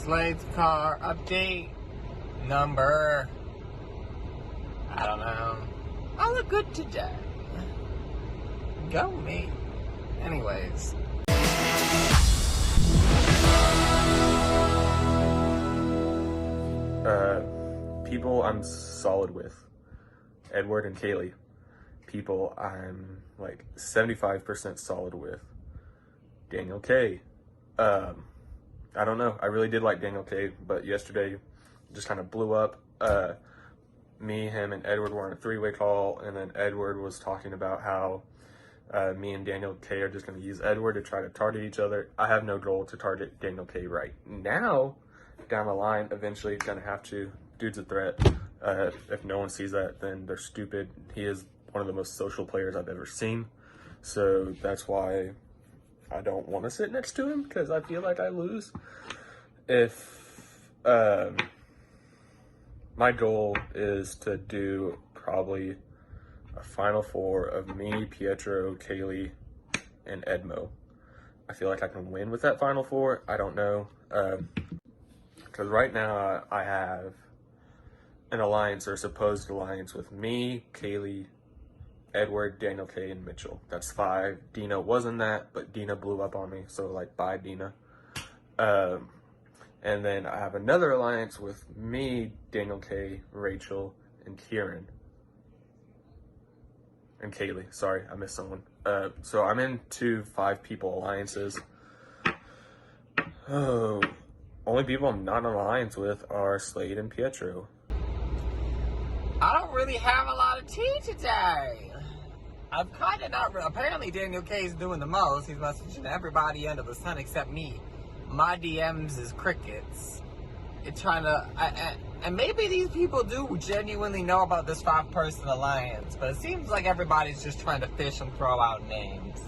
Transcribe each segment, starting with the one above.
Slade's car update number. I don't know. I look good today. Go me. Anyways. People I'm solid with. Edward and Kaylee. People I'm like 75% solid with. Daniel K. I don't know. I really did like Daniel K, but yesterday just kind of blew up. Me, him, and Edward were on a three-way call, and then Edward was talking about how me and Daniel K are just going to use Edward to try to target each other. I have no goal to target Daniel K right now. Down the line, eventually going to have to. Dude's a threat. If no one sees that, then they're stupid. He is one of the most social players I've ever seen. So that's why I don't want to sit next to him, because I feel like I lose. If my goal is to do probably a Final Four of me, Pietro, Kaylee, and Edmo. I feel like I can win with that Final Four. I don't know. Because right now I have an alliance or supposed alliance with me, Kaylee, Edward, Daniel K, and Mitchell. That's 5. Dina wasn't that, but Dina blew up on me, so like bye Dina. And then I have another alliance with me, Daniel K, Rachel, and Kieran. And Kaylee. Sorry, I missed someone. So I'm in 2 5-people alliances. Oh, only people I'm not in an alliance with are Slade and Pietro. I don't really have a lot of tea today. I've kind of not. Apparently, Daniel K is doing the most. He's messaging everybody under the sun except me. My DMs is crickets. It's trying to. And maybe these people do genuinely know about this 5-person alliance, but it seems like everybody's just trying to fish and throw out names.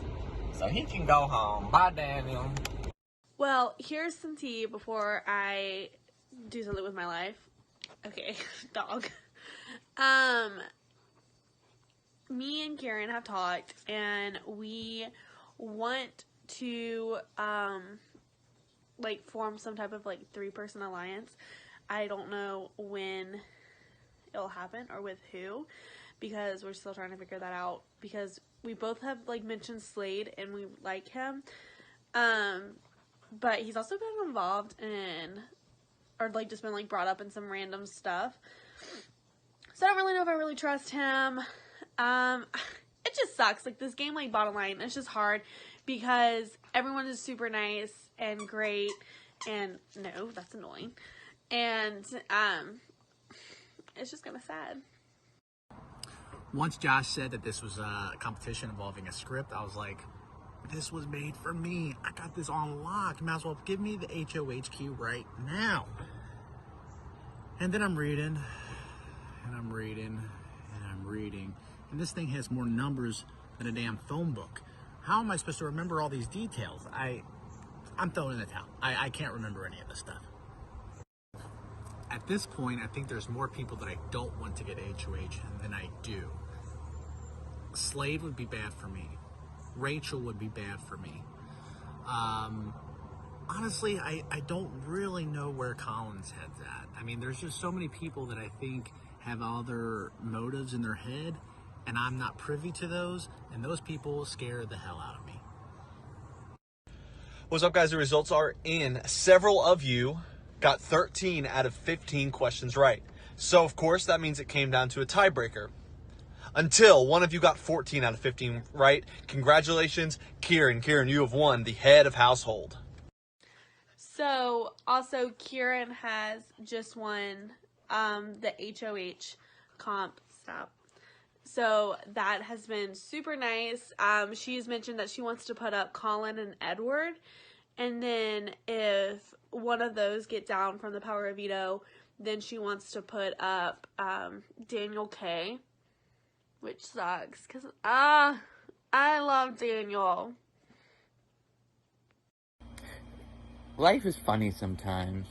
So he can go home. Bye, Daniel. Well, here's some tea before I do something with my life. Okay, dog. Me and Karen have talked, and we want to, form some type of, 3-person alliance. I don't know when it'll happen or with who, because we're still trying to figure that out, because we both have, mentioned Slade, and we like him, but he's also been involved in, or, just been, brought up in some random stuff. So I don't really know if I really trust him. It just sucks. This game, bottom line, it's just hard because everyone is super nice and great. And no, that's annoying. And, it's just kind of sad. Once Josh said that this was a competition involving a script, I was like, this was made for me. I got this on lock. You might as well give me the HOH key right now. And then I'm reading. And this thing has more numbers than a damn phone book. How am I supposed to remember all these details? I'm throwing in the towel. I can't remember any of this stuff. At this point, I think there's more people that I don't want to get HOH than I do. Slade would be bad for me. Rachel would be bad for me. Honestly, I don't really know where Colin's head's at. I mean, there's just so many people that I think have other motives in their head, and I'm not privy to those, and those people scare the hell out of me. What's up, guys? The results are in. Several of you got 13 out of 15 questions right. So, of course, that means it came down to a tiebreaker. Until one of you got 14 out of 15 right. Congratulations, Kieran. Kieran, you have won the head of household. So, also, Kieran has just won the HOH comp. Stop. So, that has been super nice. She's mentioned that she wants to put up Colin and Edward. And then if one of those get down from the power of veto, then she wants to put up Daniel K. Which sucks. Because, I love Daniel. Life is funny sometimes.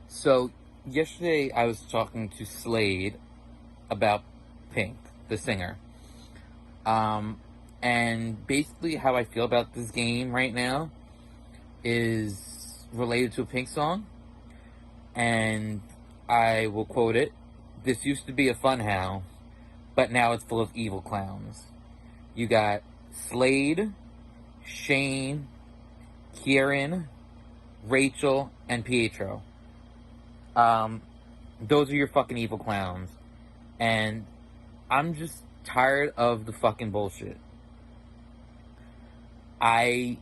So, yesterday I was talking to Slade about Pink, the singer. And basically how I feel about this game right now is related to a Pink song, and I will quote it. This used to be a fun house, but now it's full of evil clowns. You got Slade, Shane, Kieran, Rachel, and Pietro. Those are your fucking evil clowns. And I'm just tired of the fucking bullshit. I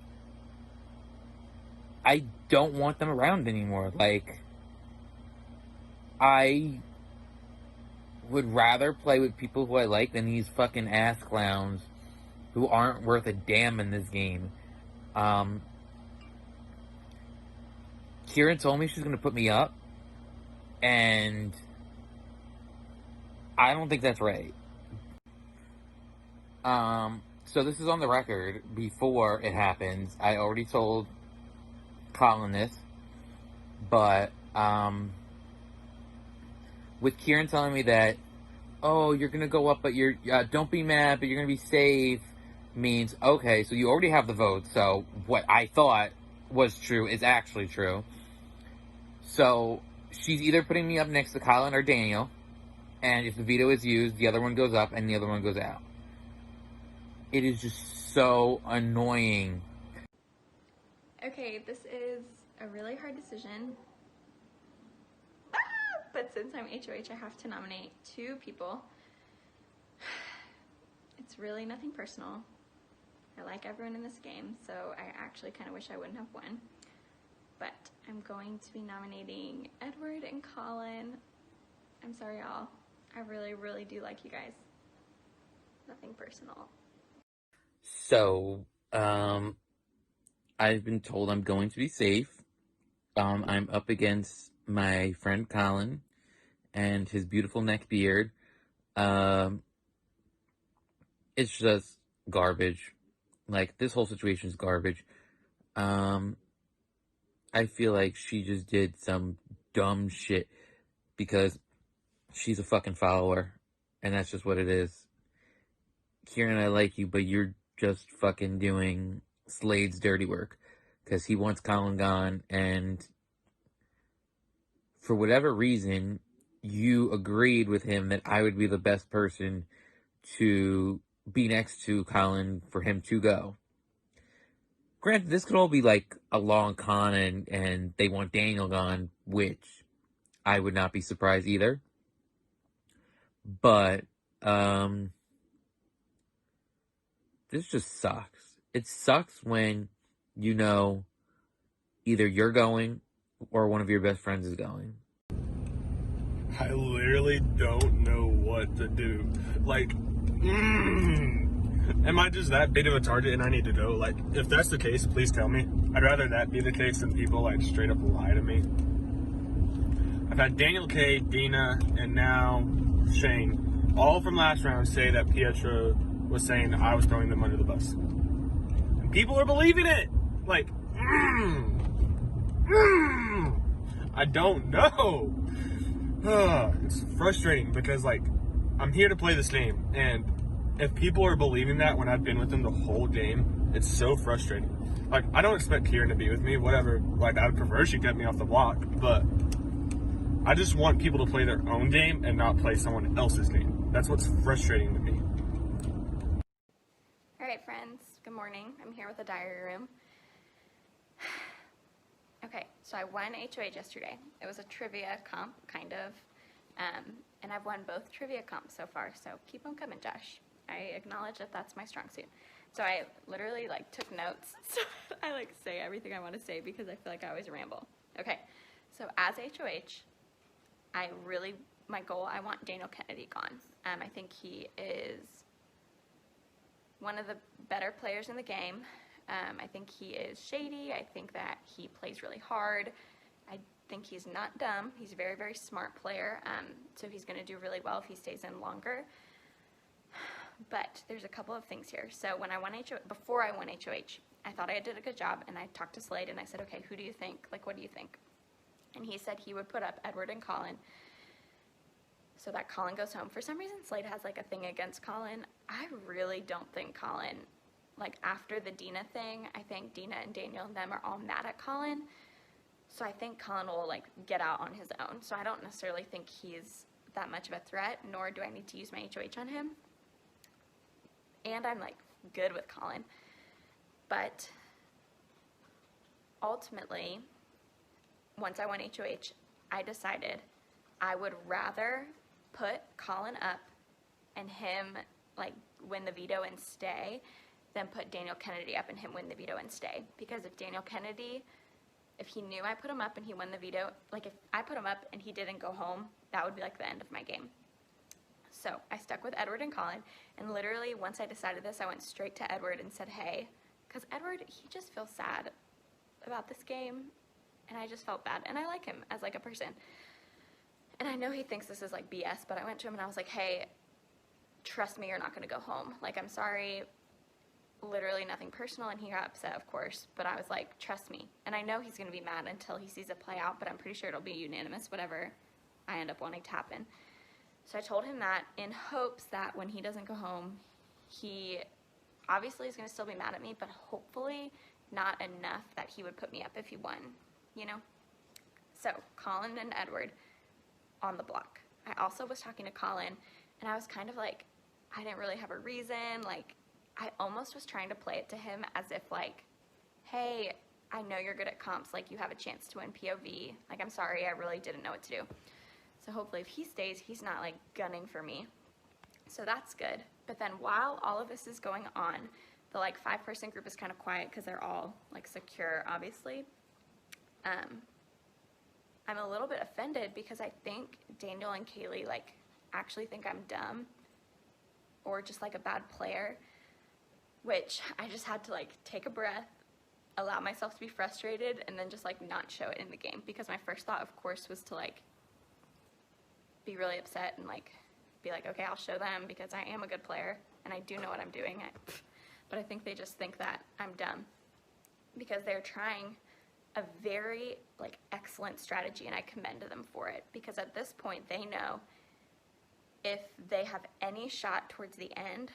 don't want them around anymore. Like, I would rather play with people who I like than these fucking ass clowns who aren't worth a damn in this game. Kieran told me she's gonna put me up, and I don't think that's right. So this is on the record. Before it happens, I already told Colin this, but with Kieran telling me that, oh, you're gonna go up, but you're don't be mad, but you're gonna be safe, means okay. So you already have the vote. So what I thought was true is actually true. So she's either putting me up next to Colin or Daniel, and if the veto is used, the other one goes up and the other one goes out. It is just so annoying. Okay, this is a really hard decision. But since I'm HOH, I have to nominate 2 people. It's really nothing personal. I like everyone in this game, so I actually kind of wish I wouldn't have won. But I'm going to be nominating Edward and Colin. I'm sorry, y'all. I really, really do like you guys. Nothing personal. So, I've been told I'm going to be safe. I'm up against my friend Colin and his beautiful neck beard. It's just garbage. Like, this whole situation is garbage. I feel like she just did some dumb shit because she's a fucking follower, and that's just what it is. Kieran, I like you, but you're just fucking doing Slade's dirty work because he wants Colin gone, and for whatever reason, you agreed with him that I would be the best person to be next to Colin for him to go. Granted, this could all be like a long con and they want Daniel gone, which I would not be surprised either. But, this just sucks. It sucks when you know either you're going or one of your best friends is going. I literally don't know what to do. Like, am I just that big of a target and I need to go? Like, if that's the case, please tell me. I'd rather that be the case than people like straight up lie to me. I've had Daniel K, Dina, and now Shane, all from last round, say that Pietro was saying I was throwing them under the bus. And people are believing it. Like, I don't know. It's frustrating because, like, I'm here to play this game, and if people are believing that when I've been with them the whole game, it's so frustrating. Like, I don't expect Kieran to be with me, whatever. Like, I'd prefer she kept me off the block, but I just want people to play their own game and not play someone else's game. That's what's frustrating to me. All right, friends, good morning. I'm here with a diary room. Okay, so I won HOH yesterday. It was a trivia comp, kind of, and I've won both trivia comps so far, so keep them coming, Josh. I acknowledge that that's my strong suit. So I literally, like, took notes, so I, like, say everything I want to say because I feel like I always ramble. Okay, so as HOH, my goal, I want Daniel Kennedy gone. I think he is one of the better players in the game. I think he is shady. I think that he plays really hard. I think he's not dumb. He's a very, very smart player. So he's going to do really well if he stays in longer. But there's a couple of things here. So when I won before I won HOH, I thought I did a good job, and I talked to Slade, and I said, okay, who do you think? Like, what do you think? And he said he would put up Edward and Colin so that Colin goes home. For some reason, Slade has, like, a thing against Colin. I really don't think Colin, like, after the Dina thing, I think Dina and Daniel and them are all mad at Colin. So I think Colin will like get out on his own. So I don't necessarily think he's that much of a threat, nor do I need to use my HOH on him. And I'm like good with Colin. But ultimately, once I won HOH, I decided I would rather put Colin up and him like win the veto and stay than put Daniel Kennedy up and him win the veto and stay. Because if Daniel Kennedy, if he knew I put him up and he won the veto, like if I put him up and he didn't go home, that would be like the end of my game. So I stuck with Edward and Colin, and literally once I decided this, I went straight to Edward and said, hey, because Edward, he just feels sad about this game, and I just felt bad, and I like him as like a person. And I know he thinks this is like BS, but I went to him and I was like, hey, trust me, you're not gonna go home. Like, I'm sorry, literally nothing personal, and he got upset, of course, but I was like, trust me. And I know he's gonna be mad until he sees it play out, but I'm pretty sure it'll be unanimous, whatever I end up wanting to happen. So I told him that in hopes that when he doesn't go home, he obviously is gonna still be mad at me, but hopefully not enough that he would put me up if he won, you know? So Colin and Edward on the block. I also was talking to Colin, and I was kind of like, I didn't really have a reason. Like, I almost was trying to play it to him as if like, hey, I know you're good at comps, like you have a chance to win POV. Like, I'm sorry, I really didn't know what to do. So hopefully if he stays, he's not like gunning for me. So that's good. But then while all of this is going on, the like 5-person group is kind of quiet because they're all like secure, obviously. I'm a little bit offended because I think Daniel and Kaylee like actually think I'm dumb or just like a bad player, which I just had to like take a breath, allow myself to be frustrated, and then just like not show it in the game, because my first thought of course was to like be really upset and like be like, okay, I'll show them because I am a good player and I do know what I'm doing. But I think they just think that I'm dumb because they're trying a very like excellent strategy, and I commend them for it, because at this point they know if they have any shot towards the end,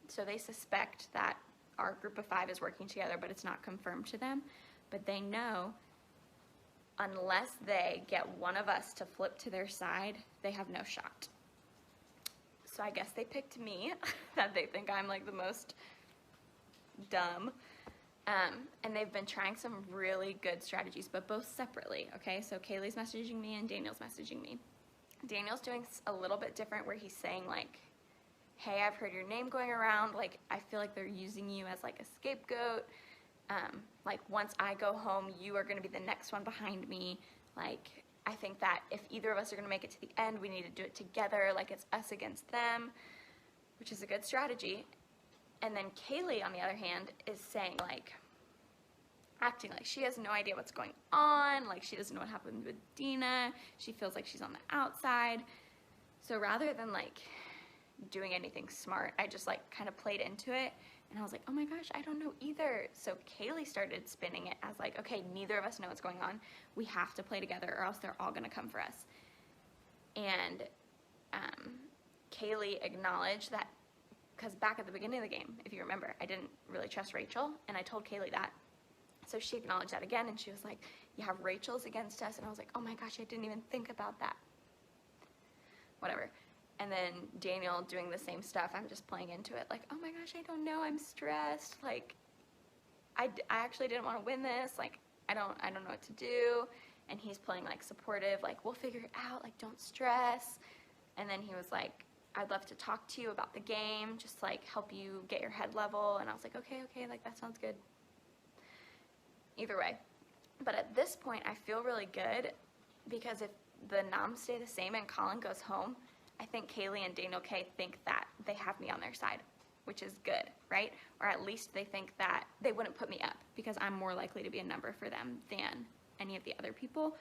so they suspect that our group of 5 is working together, but it's not confirmed to them, but they know unless they get one of us to flip to their side, they have no shot. So I guess they picked me, that they think I'm like the most dumb. And they've been trying some really good strategies, but both separately, okay? So Kaylee's messaging me and Daniel's messaging me. Daniel's doing a little bit different, where he's saying like, hey, I've heard your name going around, like I feel like they're using you as like a scapegoat. Like once I go home, you are gonna be the next one behind me. Like, I think that if either of us are gonna make it to the end, we need to do it together, like it's us against them, which is a good strategy. And then Kaylee, on the other hand, is saying like, acting like she has no idea what's going on, like she doesn't know what happened with Dina, she feels like she's on the outside. So rather than like doing anything smart, I just like kind of played into it, and I was like, oh my gosh, I don't know either. So Kaylee started spinning it as like, okay, neither of us know what's going on, we have to play together or else they're all gonna come for us. And Kaylee acknowledged that, because back at the beginning of the game, if you remember, I didn't really trust Rachel, and I told Kaylee that. So she acknowledged that again, and she was like, yeah, Rachel's against us. And I was like, oh my gosh, I didn't even think about that. Whatever. And then Daniel doing the same stuff. I'm just playing into it like, oh my gosh, I don't know, I'm stressed. Like, I actually didn't want to win this. Like, I don't know what to do. And he's playing like supportive, like, we'll figure it out, like, don't stress. And then he was like, I'd love to talk to you about the game, just like help you get your head level. And I was like, okay, like that sounds good. Either way. But at this point, I feel really good, because if the noms stay the same and Colin goes home, I think Kaylee and Daniel K think that they have me on their side, which is good, right? Or at least they think that they wouldn't put me up, because I'm more likely to be a number for them than any of the other people,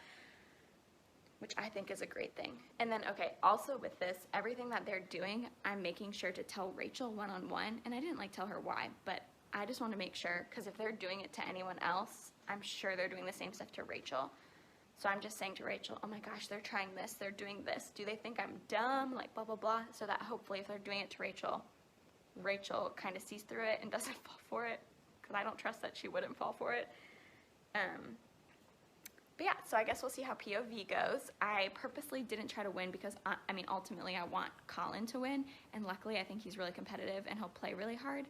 which I think is a great thing. And then, okay, also with this, everything that they're doing, I'm making sure to tell Rachel one-on-one, and I didn't like tell her why, but I just want to make sure, because if they're doing it to anyone else, I'm sure they're doing the same stuff to Rachel. So I'm just saying to Rachel, oh my gosh, they're trying this, they're doing this. Do they think I'm dumb? Like, blah, blah, blah. So that hopefully if they're doing it to Rachel, Rachel kind of sees through it and doesn't fall for it, because I don't trust that she wouldn't fall for it. so I guess we'll see how POV goes. I purposely didn't try to win because, I mean, ultimately I want Colin to win, and luckily I think he's really competitive and he'll play really hard.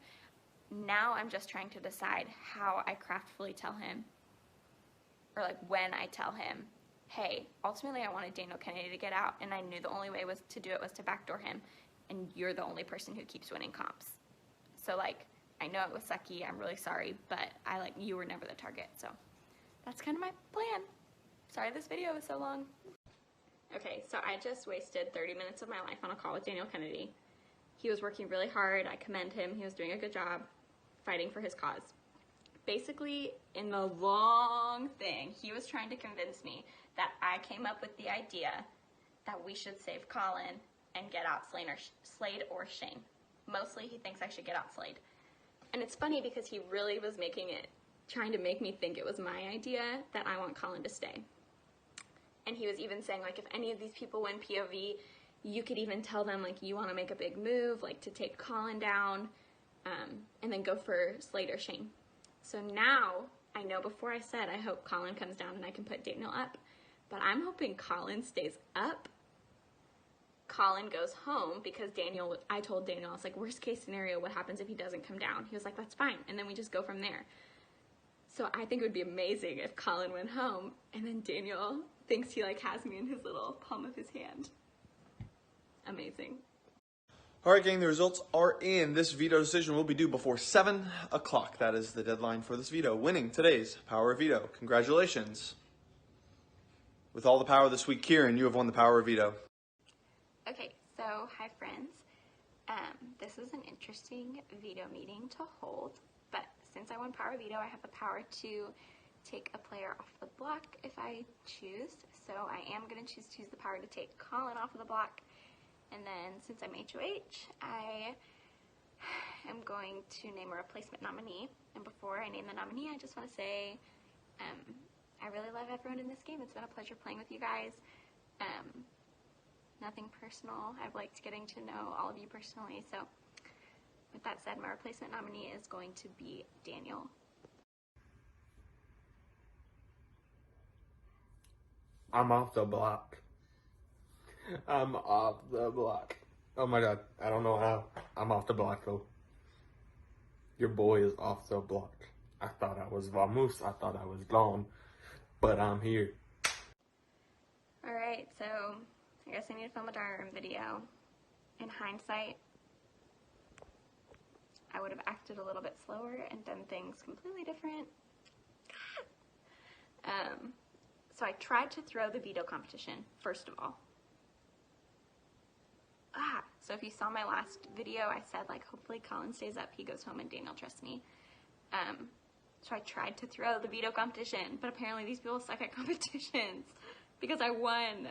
Now I'm just trying to decide how I craftfully tell him, or like when I tell him, hey, ultimately I wanted Daniel Kennedy to get out, and I knew the only way was to do it was to backdoor him, and you're the only person who keeps winning comps. So like, I know it was sucky, I'm really sorry, but you were never the target, so that's kind of my plan. Sorry this video was so long. Okay, so I just wasted 30 minutes of my life on a call with Daniel Kennedy. He was working really hard, I commend him, he was doing a good job fighting for his cause. Basically, in the long thing, he was trying to convince me that I came up with the idea that we should save Colin and get out Slade or Shane. Mostly he thinks I should get out Slade. And it's funny because he really was trying to make me think it was my idea that I want Colin to stay. And he was even saying, like, if any of these people win POV, you could even tell them, like, you want to make a big move, like, to take Colin down, and then go for Slade or Shane. So now, I know before I said I hope Colin comes down and I can put Daniel up, but I'm hoping Colin stays up. Colin goes home because I told Daniel, I was like, worst case scenario, what happens if he doesn't come down? He was like, that's fine, and then we just go from there. So I think it would be amazing if Colin went home and then Daniel thinks he like has me in his little palm of his hand. Amazing. All right, gang, the results are in. This veto decision will be due before 7 o'clock. That is the deadline for this veto. Winning today's Power of Veto. Congratulations. With all the power this week, Kieran, you have won the Power of Veto. Okay, so hi friends. This is an interesting veto meeting to hold, but since I won Power Veto, I have the power to take a player off the block if I choose. So I am going to choose the power to take Colin off of the block. And then since I'm HOH, I am going to name a replacement nominee. And before I name the nominee, I just want to say I really love everyone in this game. It's been a pleasure playing with you guys. Nothing personal. I've liked getting to know all of you personally. So with that said, my replacement nominee is going to be Daniel. I'm off the block. I'm off the block. Oh my god, I don't know how. I'm off the block though. Your boy is off the block. I thought I was vamoose. I thought I was gone. But I'm here. Alright, so I guess I need to film a diary room video. In hindsight, I would have acted a little bit slower and done things completely different. So I tried to throw the veto competition, first of all. So if you saw my last video, I said, like, hopefully Colin stays up, he goes home, and Daniel trusts me. So I tried to throw the veto competition, but apparently these people suck at competitions because I won.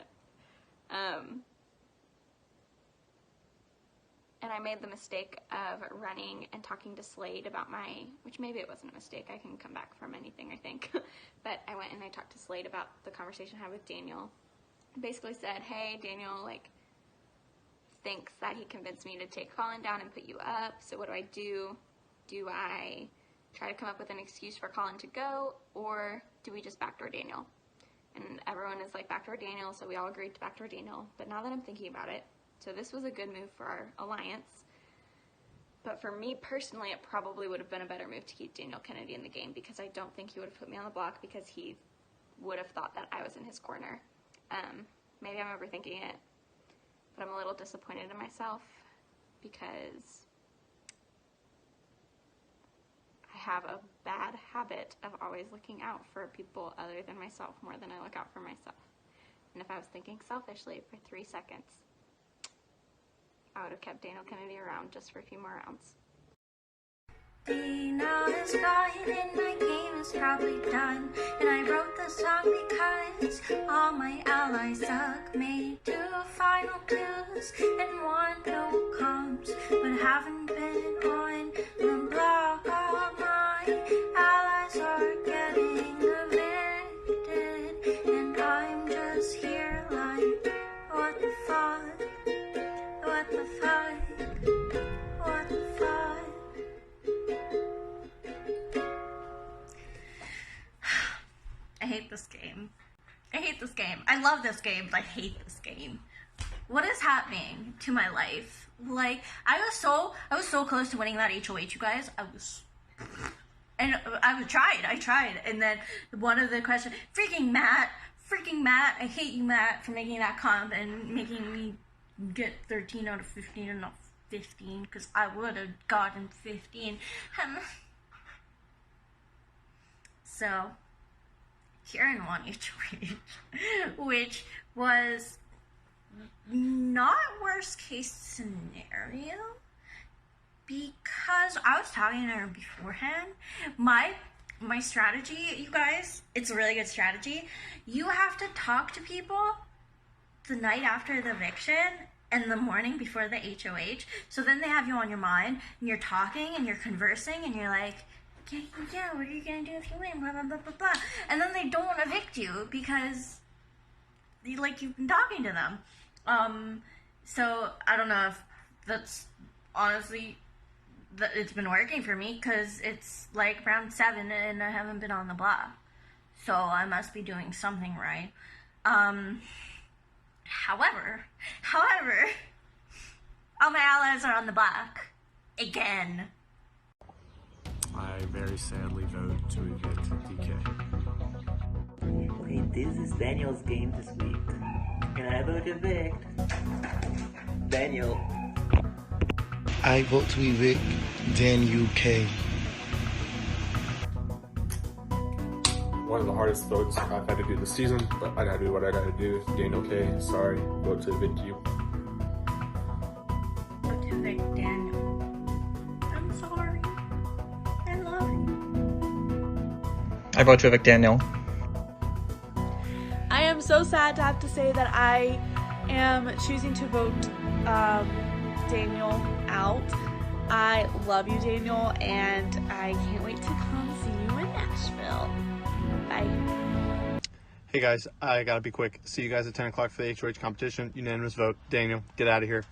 And I made the mistake of running and talking to Slade about which maybe it wasn't a mistake, I can come back from anything, I think. But I went and I talked to Slade about the conversation I had with Daniel. Basically said, hey, Daniel, like, thinks that he convinced me to take Colin down and put you up, so what do? Do I try to come up with an excuse for Colin to go, or do we just backdoor Daniel? And everyone is like, backdoor Daniel, so we all agreed to backdoor Daniel. But now that I'm thinking about it, so this was a good move for our alliance, but for me personally, it probably would have been a better move to keep Daniel Kennedy in the game because I don't think he would have put me on the block because he would have thought that I was in his corner. Maybe I'm overthinking it, but I'm a little disappointed in myself because I have a bad habit of always looking out for people other than myself more than I look out for myself. And if I was thinking selfishly for 3 seconds, I would have kept Daniel Kennedy around just for a few more rounds. Now is gone and my game is probably done. And I wrote the song because all my allies suck. Made 2 final twos and 1 no comps, but haven't been on the block. All my allies are getting evicted, and I'm just here like, what the fuck? What the fuck? What the fuck? I hate this game. I hate this game. I love this game, but I hate this game. What is happening to my life? Like, I was so close to winning that HOH, you guys. I tried. And then one of the questions, freaking Matt, I hate you, Matt, for making that comp and making me get 13 out of 15 and not 15, because I would have gotten 15. So, Kieran won HOH, which was not worst case scenario, because I was talking to her beforehand. My strategy, you guys, it's a really good strategy. You have to talk to people the night after the eviction and the morning before the HOH, so then they have you on your mind, and you're talking and you're conversing, and you're like, yeah, what are you gonna do if you win, blah blah blah blah blah, and then they don't evict you because you've been talking to them. So I don't know if that's honestly it's been working for me, because it's like round 7 and I haven't been on the block, so I must be doing something right. However, all my allies are on the block again. I very sadly vote to evict DK. Okay, this is Daniel's game this week, and I vote evict Daniel. I vote to evict Daniel K. One of the hardest votes I've had to do this season, but I gotta do what I gotta do. Daniel K, sorry, vote to evict you. Vote to evict Daniel. I'm sorry. I love you. I vote to evict Daniel. I am so sad to have to say that I am choosing to vote Daniel out. I love you, Daniel, and I can't wait to come see you in Nashville. Bye. Hey guys, I gotta be quick. See you guys at 10 o'clock for the HOH competition. Unanimous vote. Daniel, get out of here.